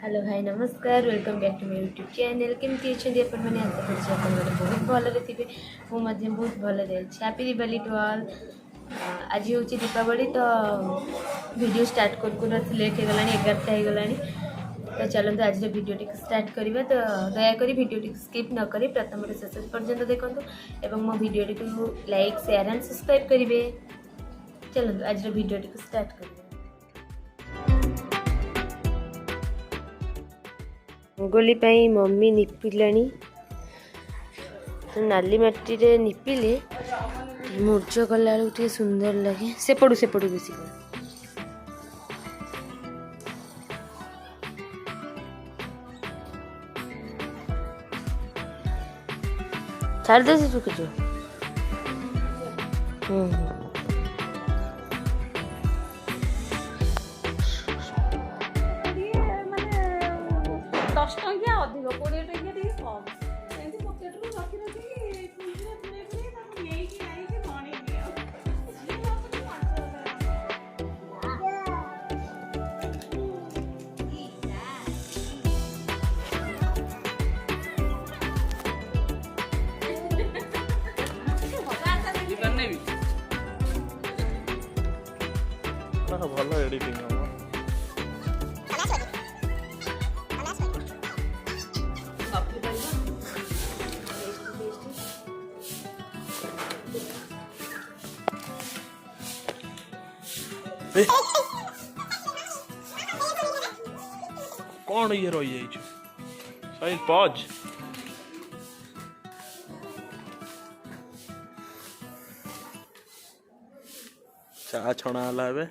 Hello hi नमस्कार welcome back to my YouTube channel केमती अच्छे अपन मैंने आशा कर बहुत भलरे थे मुझे बहुत भलरे अच्छे हैप्पी दिवाली टू ऑल। आज हूँ दीपावली तो वीडियो स्टार्ट कर लेट हो गला 11टा हो गला तो चलते आज वीडियो टी स्टार्ट करवा। तो दयाकोरी वीडियो टी स्किप न करी प्रथम शेष पर्यंत देखो और मो video T like share and subscribe करेंगे। चलते आज वीडियो टी स्टार्ट करिए। रंगोली पाई मम्मी निपिलानी तो नाली माटी रे निपिले मुर्ज कला बेलू सुंदर लगे। से पड़ू बेसी छाड़ दे से सुख जो। भलो एडिटिंग हम कौन ये रही जाइछ साइज पॉज चा छणा हला बे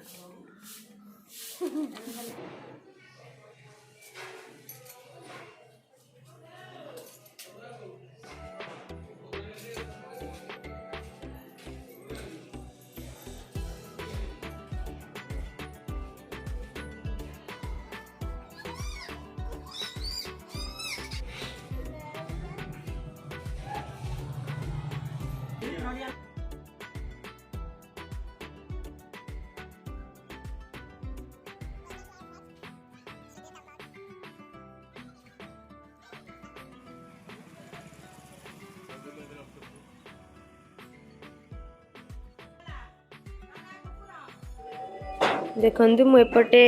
देखु मुझे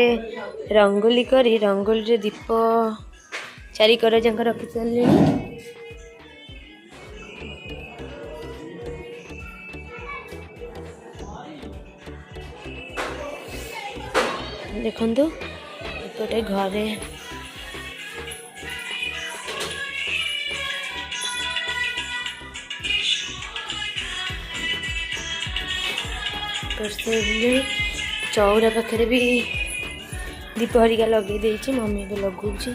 रंगोली करी रंगोली दीप चारिकर जाक रखी सारे। देखु एपटे घरे चौरा पाखे भी दीप हरिका लगे देती मम्मी भी लगुच।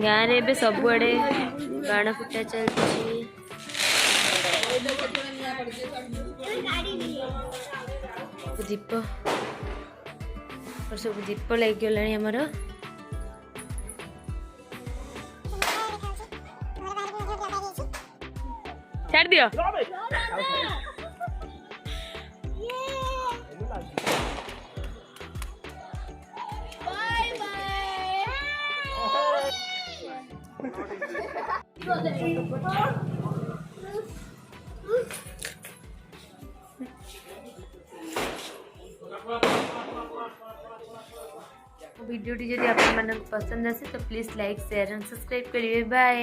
गाँव में सबुआड़े बाण फुटा चलती दीप और सब दीप लग गला आमर। छाड़ दियो वीडियो टी जब आप पसंद आसे तो please like share and subscribe करिए। बाय।